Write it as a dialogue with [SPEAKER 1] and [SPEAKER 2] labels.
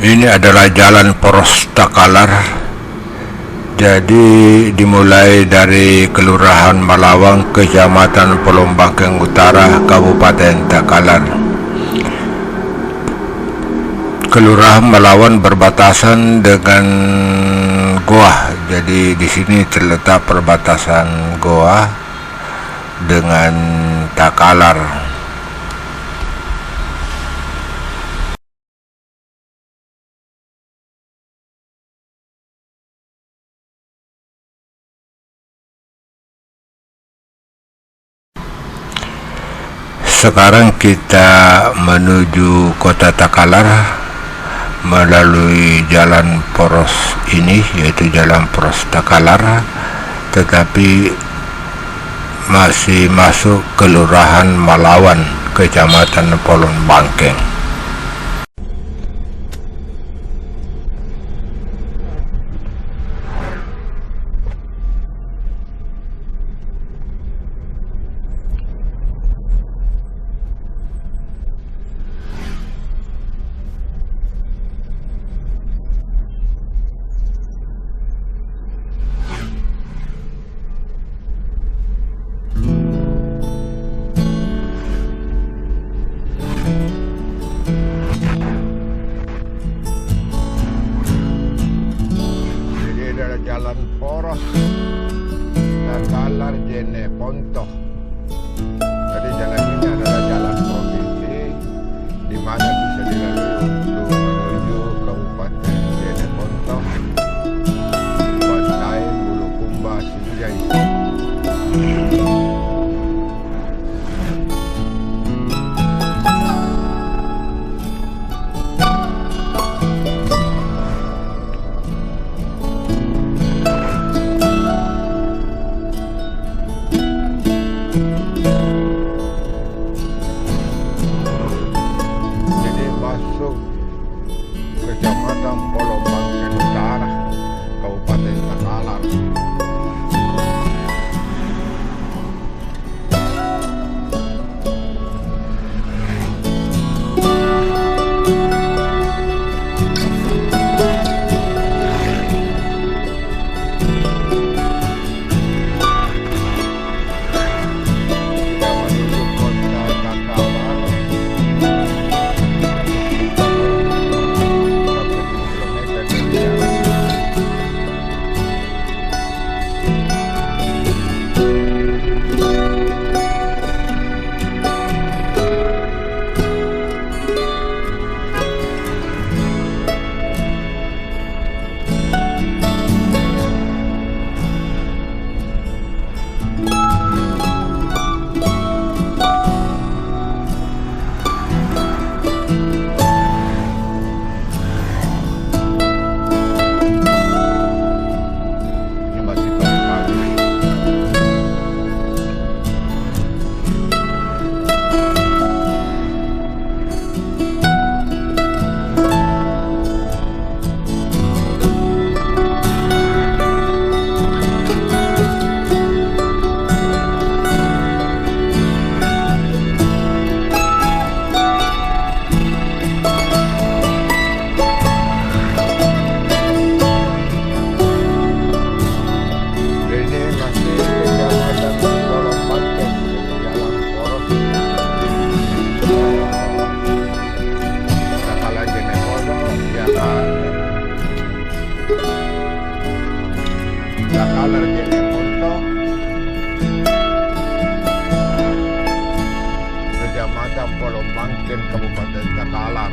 [SPEAKER 1] Ini adalah jalan Poros Takalar. Jadi dimulai dari Kelurahan Malawang, Kecamatan Polombangkeng Utara, Kabupaten Takalar. Kelurahan Malawang berbatasan dengan Goa. Jadi di sini terletak perbatasan Goa dengan Takalar. Sekarang kita menuju kota Takalar melalui jalan poros ini, yaitu jalan Poros Takalar, tetapi masih masuk Kelurahan Malawang, Kecamatan Polombangkeng. Jalan Poros Takalar Jene Pontoh. Jadi jalan ini adalah jalan provinsi di mana bisa dilalui untuk menuju Kabupaten Jene Pontoh, Bantai, Bulukumba, Sinjai. Kecamatan Polombangkeng Utara, Kabupaten Takalar. Takalar Jene Pontoh, Kecamatan Polombangkeng, Kabupaten Takalar.